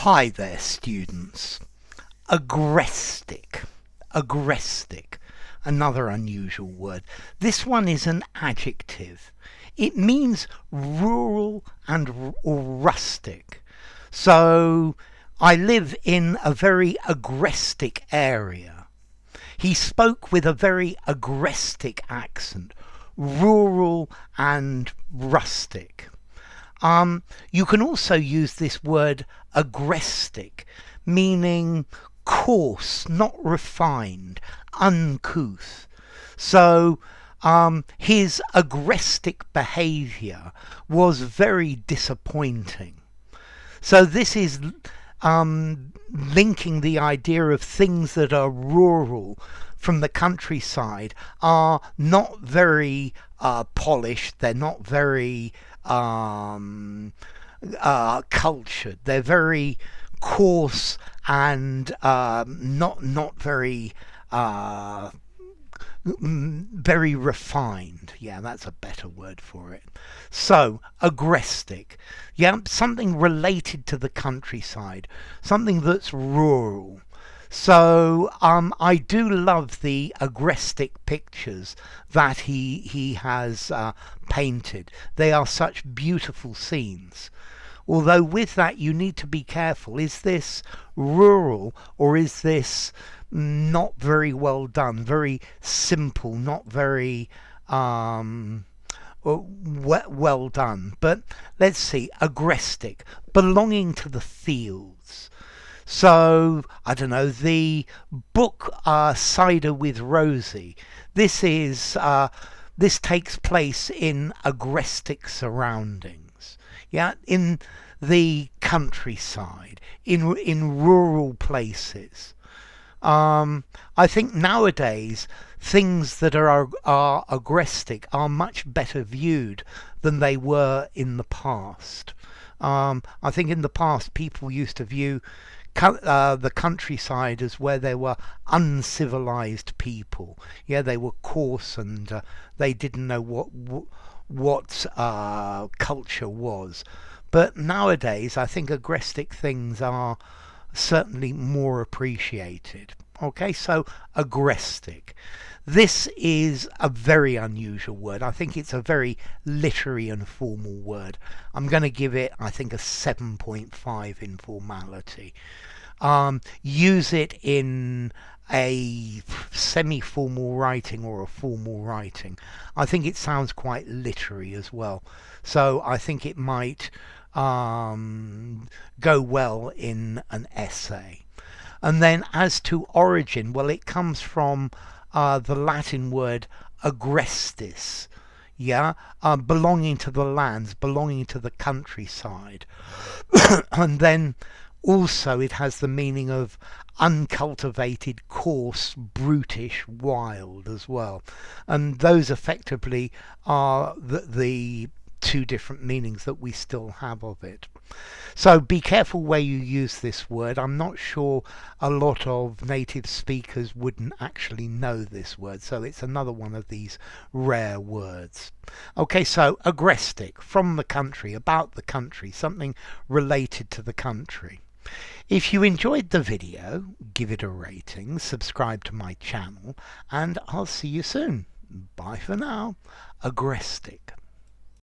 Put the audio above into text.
Hi there, students. Agrestic. Agrestic. Another unusual word. This one is an adjective. It means rural or rustic. So I live in a very agrestic area. He spoke with a very agrestic accent, rural and rustic. You can also use this word agrestic, meaning coarse, not refined, uncouth. So his agrestic behaviour was very disappointing. So this is linking the idea of things that are rural from the countryside are not very polished, they're not very cultured, they're very coarse and not very very refined. Yeah, that's a better word for it. So, agrestic. Yeah, something related to the countryside, something that's rural. So I do love the agrestic pictures that he has painted. They are such beautiful scenes. Although with that you need to be careful. Is this rural or is this not very well done? Very simple, not very well done. But let's see, agrestic, belonging to the fields. So, I don't know, the book Cider with Rosie, this takes place in agrestic surroundings. Yeah, in the countryside, in rural places. I think nowadays things that are agrestic are much better viewed than they were in the past. I think in the past people used to view the countryside as where there were uncivilized people. Yeah, they were coarse and they didn't know what culture was. But nowadays, I think agrestic things are certainly more appreciated. Okay, so agrestic. This is a very unusual word. I think it's a very literary and formal word. I'm going to give it, I think, a 7.5 in formality. Use it in a semi-formal writing or a formal writing. I think it sounds quite literary as well. So I think it might go well in an essay. And then as to origin, well, it comes from the Latin word agrestis, yeah, belonging to the lands, belonging to the countryside. And then also it has the meaning of uncultivated, coarse, brutish, wild as well. And those effectively are the two different meanings that we still have of it. So be careful where you use this word. I'm not sure a lot of native speakers wouldn't actually know this word, so it's another one of these rare words. Okay, so agrestic, from the country, about the country, something related to the country. If you enjoyed the video, give it a rating, subscribe to my channel, and I'll see you soon. Bye for now. Agrestic.